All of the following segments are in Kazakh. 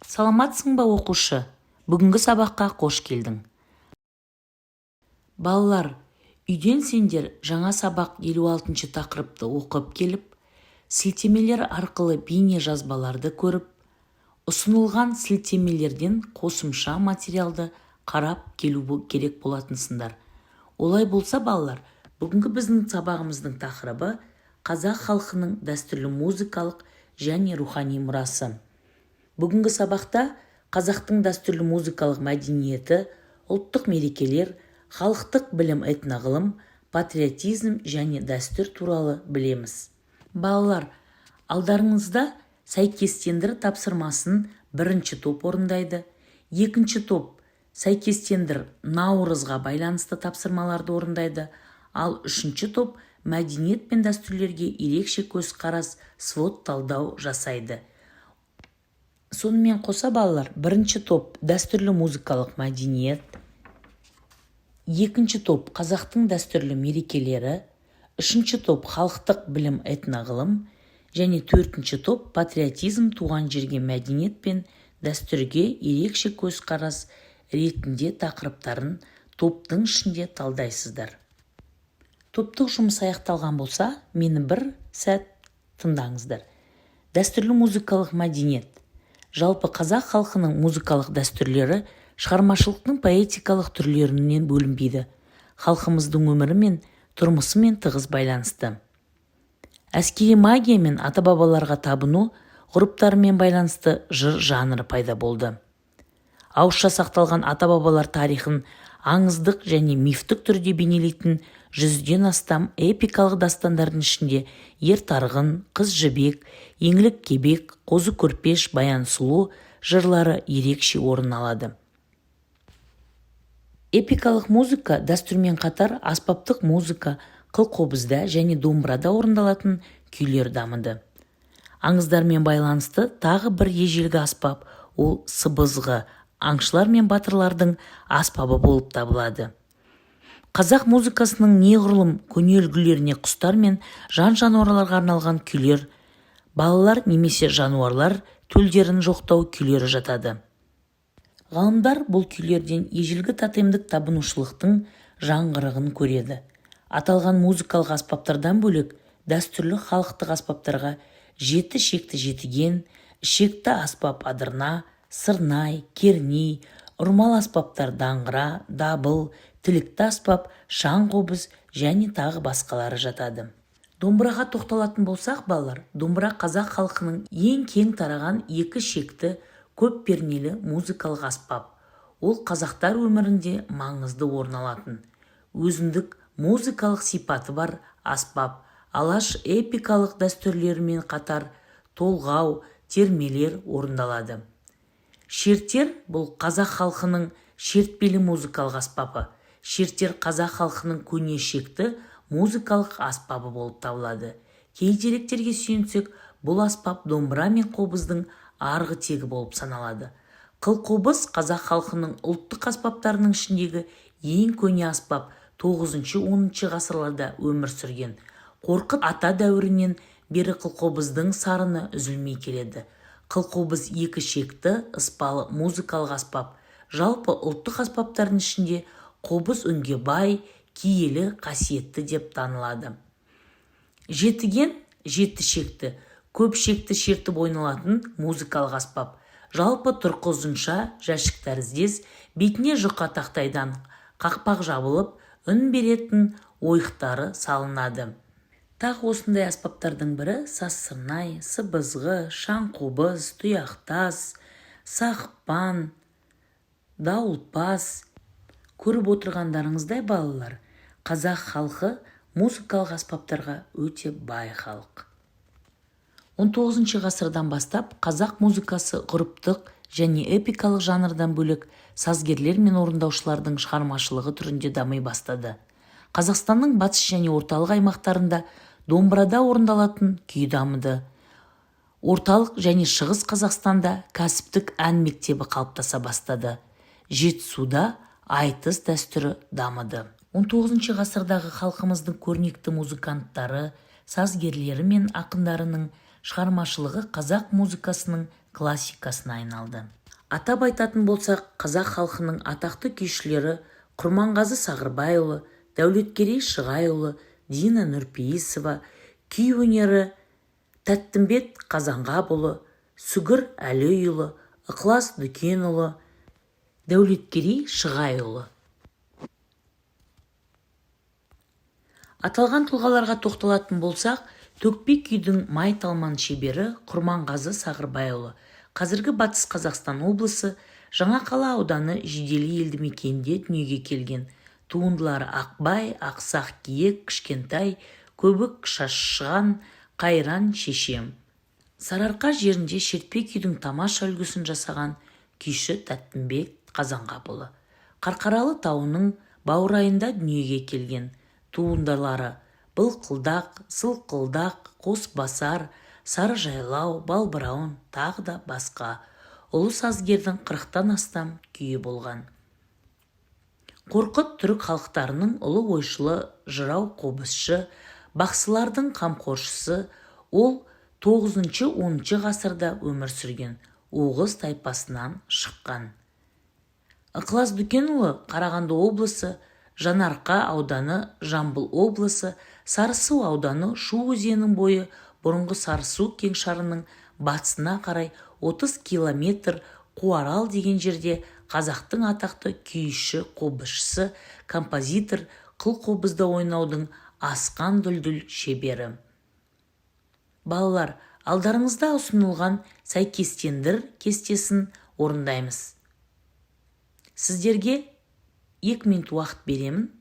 Саламатсың ба оқушы? Бүгінгі сабаққа қош келдің. Балалар, үйден сендер жаңа сабақ 56-шы тақырыпты оқып келіп, сілтемелер арқылы бейне жазбаларды көріп, ұсынылған сілтемелерден қосымша материалды қарап келу керек болатынсыңдар. Олай болса, балалар, бүгінгі біздің сабағымыздың тақырыбы қазақ халқының дәстүрлі музыкалық және рухани мұрасы. Бүгінгі сабақта қазақтың дәстүрлі музыкалық мәдениеті, ұлттық мерекелер, халықтық білім этноғылым, патриотизм және дәстүр туралы білеміз. Балалар, алдарыңызда сәйкестендір тапсырмасын бірінші топ орындайды. Екінші топ сәйкестендір наурызға байланысты тапсырмаларды орындайды. Ал үшінші топ мәдениет пен дәстүрлерге ерекше көзқарас, свод талдау жасайды. Сонымен қоса, балалар, бірінші топ дәстүрлі музыкалық мәдениет, екінші топ қазақтың дәстүрлі мерекелері, үшінші топ халықтық білім этноғылым және төртінші топ патриотизм, туған жерге мәдениет пен дәстүрге ерекше көзқарас ретінде тақырыптарын топтың ішінде талдайсыздар. Топтық жұмыс аяқталған болса, мені бір сәт тыңдаңыздар. Дәстүрлі музыкалық мәдениет. Жалпы қазақ халқының музыкалық дәстүрлері шығармашылықтың поэтикалық түрлерінен бөлінбейді. Халқымыздың өмірі мен тұрмысымен тығыз байланысты. Әскери магия мен ата-бабаларға табыну ғұрыптарымен байланысты жыр жанры пайда болды. Ауызша сақталған ата-бабалар тарихын аңыздық және мифтік түрде бейнелейтін 100-ден астам эпикалық дастандардың ішінде ер тарғын, қыз жібек, еңлік кебек, қозы көрпеш, баян сұлу жырлары ерекше орын алады. Эпикалық музыка дәстүрмен қатар аспаптық музыка, қылқобызда және домбырада орындалатын күйлер дамыды. Аңыздармен байланысты тағы бір ежелгі аспап, ол сыбызғы, аңшылар мен батырлардың аспабы болып табылады. Қазақ музыкасының неғұрлым көне үлгілеріне құстар мен жан-жануарларға арналған күйлер, балалар немесе жануарлар төлдерін жоқтау күйлері жатады. Ғалымдар бұл күйлерден ежелгі тотемдік табынушылықтың жаңғырығын көреді. Аталған музыкалық аспаптардан бөлек дәстүрлі халықтық аспаптарға жеті шекті жетіген, ішекті аспап адырна, сырнай, керней, ұрмал аспаптар даңғыра, дабыл, тілікті аспап, шаң қобыз және тағы басқалары жатады. Домбыраға тоқталатын болсақ, балалар, домбыра қазақ халқының ең кең тараған екі шекті көп пернелі музыкалық аспап. Ол қазақтар өмірінде маңызды орын алатын. Өзіндік музыкалық сипаты бар аспап, алаш эпикалық дәстүрлерімен қатар толғау, термелер орындалады. Шертер бұл қазақ халқының шертпелі музыкалық аспабы. Шертер қазақ халқының көне шекті музыкалық аспабы болып табылады. Кей деректерге сүйенсек, бұл аспап домбыра мен қобыздың арғы тегі болып саналады. Қылқобыз қазақ халқының ұлттық аспаптарының ішіндегі ең көне аспап, 9-10 ғасырларда өмір сүрген. Қорқыт ата дәуірінен бері қылқобыздың сарыны үзілмей келеді. Қылқобыз екі шекті, ыспалы музыкалық аспап. Жалпы ұлттық аспаптардың ішінде қобыз үнге бай, киелі, қасиетті деп танылады. Жетіген, жеті шекті, көп шекті шертіп ойналатын музыкалық аспап. Жалпы тұрқы ұзынша, жәшік тәріздес, бетіне жұқа тақтайдан қақпақ жабылып, үн беретін ойықтары салынады. Тағы осындай аспаптардың бірі сазсырнай, сыбызғы, шаңқобыз, тұяқтас, сақпан, дауылпаз. Көріп отырғандарыңыздай, балалар, қазақ халқы музыкалық аспаптарға өте бай халық. 19 ғасырдан бастап қазақ музыкасы ғұрыптық және эпикалық жанрдан бөлек сазгерлер мен орындаушылардың шығармашылығы түрінде дами бастады. Қазақстанның батыс және орталық аймақтарында домбырада орындалатын күй дамыды. Орталық және шығыс Қазақстанда кәсіптік ән мектебі қалыптаса бастады. Жетісуда айтыс дәстүрі дамыды. 19 ғасырдағы халқымыздың көрнекті музыканттары, сазгерлері мен ақындарының шығармашылығы қазақ музыкасының классикасына айналды. Атап айтатын болсақ, қазақ халқының атақты күйшілері Құрманғазы Сағырбайұлы, Дәулеткерей Шығайұлы, Дина Нұрпейісова, күй өнері Тәттімбет Қазанғапұлы, Сүгір Әліұлы, Ықылас Дүкенұлы, Дәулеткерей Шығайұлы. Аталған тұлғаларға тоқталатын болсақ, төкпе күйдің майталман шебері Құрманғазы Сағырбайұлы қазіргі Батыс Қазақстан облысы Жаңақала ауданы Жиделі елді мекенінде дүниеге келген. Туындылары Ақбай, Ақсақ киек, Кішкентай, Көбік шашқан, Қайран шешем. Сарыарқа жерінде шертпе күйдің тамаша үлгісін жасаған күйші Тәттімбет Қазанғапұлы Қарқаралы тауының баурайында дүниеге келген. Туындылары Былқылдақ, Сылқылдақ, Қосбасар, Сары жайлау, Балбырауын, тағы да басқа. Ұлы сазгердің 40-тан астам күйі болған. Қорқыт түрік халықтарының ұлы ойшылы, жырау қобызшы, бақсылардың қамқоршысы, ол 9-10 ғасырда өмір сүрген, Оғыз тайпасынан шыққан. Ықылас Дүкенұлы Қарағанды облысы, Жанарқа ауданы, Жамбыл облысы, Сарысу ауданы Шу өзенінің бойы бұрынғы Сарысу кеңшарының батысына қарай 30 километр Қуарал деген жерде қазақтың атақты күйші, қобызшысы, композитор, қылқобызда ойнаудың асқан дүлдүл шебері. Балалар, алдарыңызда ұсынылған сәйкестендір кестесін орындаймыз. Сіздерге 2 минут уақыт беремін.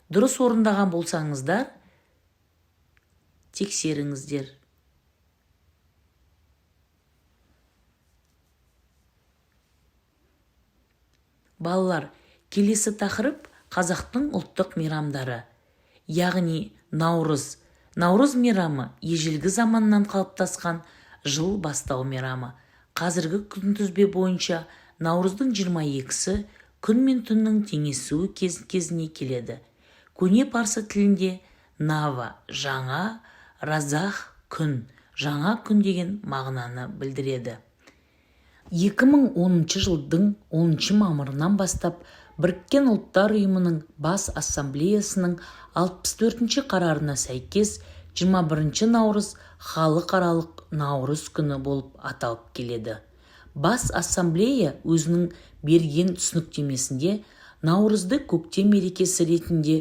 Дұрыс орындаған болсаңыздар, тексеріңіздер. Балалар, келесі тақырып қазақтың ұлттық мейрамдары, яғни Наурыз. Наурыз мейрамы ежелгі заманнан қалыптасқан жыл бастау мейрамы. Қазіргі күнтізбе бойынша Наурыздың 22-сі күн мен түннің теңесуі кезіне келеді. Көне парсы тілінде Нава жаңа, Разах күн, жаңа күн деген мағынаны білдіреді. 2010 жылдың 10 мамырынан бастап Біріккен ұлттар ұйымының бас ассамблеясының 64 қарарына сәйкес 21 наурыз халықаралық Наурыз күні болып аталып келеді. Бас ассамблея өзінің берген түсініктемесінде Наурызды көктем мерекесі ретінде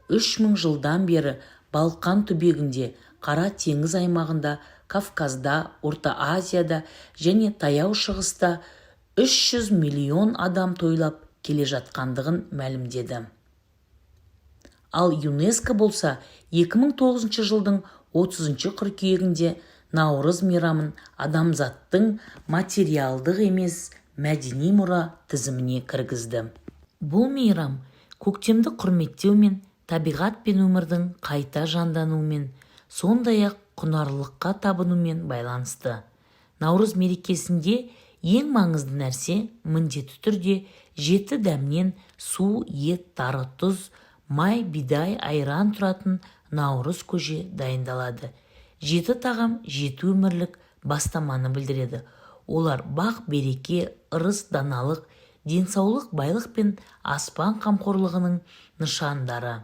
3000 жылдан бері Балқан түбегінде Қара теңіз аймағында Кавказда, Орта Азияда және Таяу Шығыста 300 миллион адам тойлап келе жатқандығын мәлімдеді. Ал ЮНЕСКО болса 2009 жылдың 30 қыркүйегінде Наурыз мейрамын адамзаттың материалдық емес мәдени мұра тізіміне кіргізді. Бұл мейрам көктемді құрметтеу мен табиғат пен өмірдің қайта жандануымен, сондай-ақ құнарлылыққа табынумен байланысты. Наурыз мерекесінде ең маңызды нәрсе міндетті түрде 7 дәмнен су, ет, тары, тұз, май, бидай, айран тұратын наурыз көже дайындалады. 7 тағам 7 өмірлік бастаманы білдіреді. Олар бақ, береке, ырыс, даналық, денсаулық, байлық пен аспан қамқорлығының нышандары.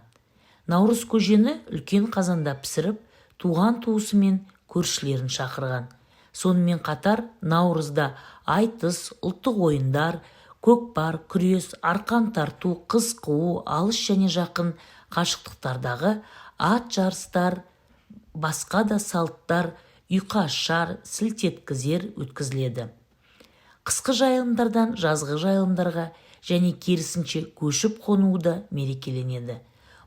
Наурыз көжені үлкен қазанда пісіріп, туған туысы мен көршілерін шақырған. Сонымен қатар наурызда айтыс, ұлттық ойындар, көкпар, күрес, арқан тарту, қыз қуу, алыс және жақын қашықтықтардағы ат жарыстар, басқа да салттар, ұйқашар, сілтеткізер өткізіледі. Қысқы жайылымдардан жазғы жайылымдарға және керісінше көшіп қонуы да мерекеленеді.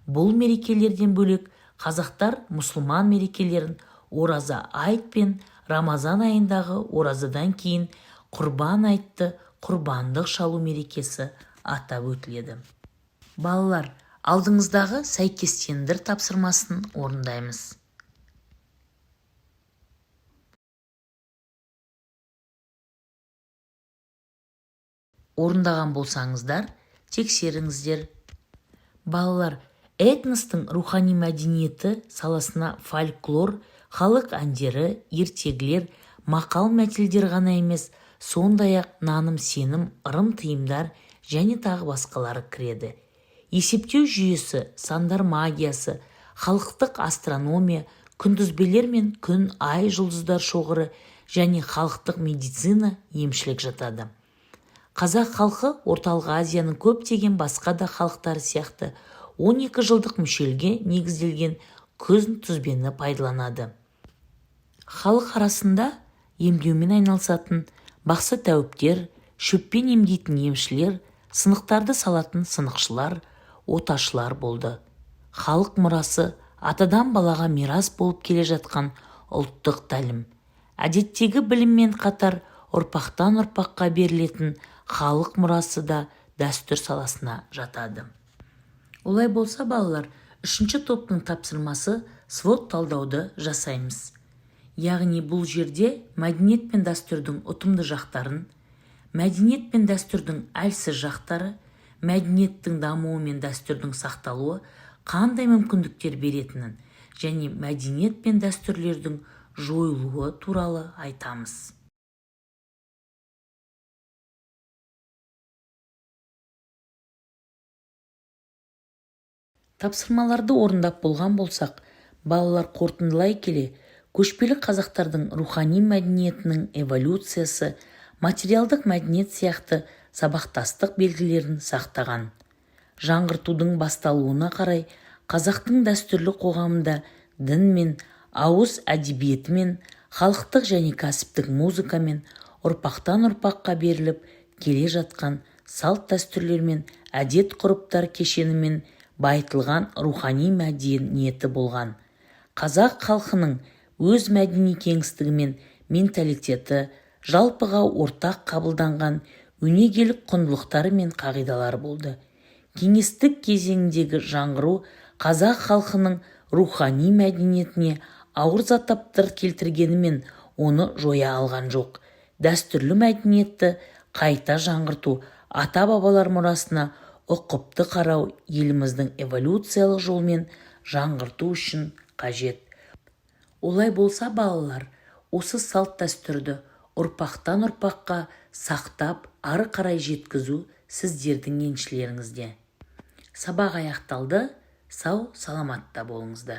Бұл мерекелерден бөлек қазақтар мұсылман мерекелерін ораза айт пен Рамазан айындағы оразадан кейін құрбан айтты, құрбандық шалу мерекесі атап өтіледі. Балалар, алдыңыздағы сәйкестендір тапсырмасын орындаймыз. Орындаған болсаңыздар, тексеріңіздер. Балалар, этностың рухани мәдениеті саласына фольклор, халық әндері, ертегілер, мақал-мәтелдер ғана емес, сондай-ақ наным, сенім, ырым-тыйымдар және тағы басқалары кіреді. Есептеу жүйесі, сандар магиясы, халықтық астрономия, күнтізбелер мен күн, ай, жұлдыздар шоғыры және халықтық медицина, емшілік жатады. Қазақ халқы Орталық Азияның көптеген басқа да халықтары сияқты 12 жылдық мүшелге негізделген күнтізбені пайдаланады. Халық арасында емдеумен айналысатын бақсы тәуіптер, шөппен емдейтін емшілер, сынықтарды салатын сынықшылар, оташылар болды. Халық мұрасы атадан балаға мирас болып келе жатқан ұлттық тәлім. Әдеттегі біліммен қатар ұрпақтан ұрпаққа берілетін халық мұрасы да дәстүр саласына жатады. Олай болса, балалар, 3-ші топтың тапсырмасы свод талдауды жасаймыз. Яғни бұл жерде мәдениет пен дәстүрдің ұтымды жақтарын, мәдениет пен дәстүрдің әлсіз жақтары, мәдениеттің дамуы мен дәстүрдің сақталуы қандай мүмкіндіктер беретінін және мәдениет пен дәстүрлердің жойылуы туралы айтамыз. Тапсырмаларды орындап болған болсақ, балалар қорытындылай келе, көшпелі қазақтардың рухани мәдениетінің эволюциясы, материалдық мәдениет сияқты сабақтастық белгілерін сақтаған. Жаңғыртудың басталуына қарай қазақтың дәстүрлі қоғамында дін мен ауыз әдебиеті мен халықтық және кәсіптік музыка мен ұрпақтан ұрпаққа беріліп келе жатқан салт дәстүрлер мен әдет ғұрыптар кешені мен байытылған рухани мәдениеті болған. Қазақ халқының өз мәдени кеңістігі мен менталитеті, жалпыға ортақ қабылданған өнегелік құндылықтары мен қағидалары болды. Кеңестік кезеңдегі жаңғыру қазақ халқының рухани мәдениетіне ауыр заттар келтіргенімен оны жоя алған жоқ. Дәстүрлі мәдениетті қайта жаңғырту, ата-бабалар мұрасына ұқыпты қарау еліміздің эволюциялық жолмен жаңғырту үшін қажет. Олай болса, балалар, осы салт дәстүрді ұрпақтан ұрпаққа сақтап, ары қарай жеткізу сіздердің еншілеріңізде. Сабақ аяқталды. Сау, саламатта болыңыздар.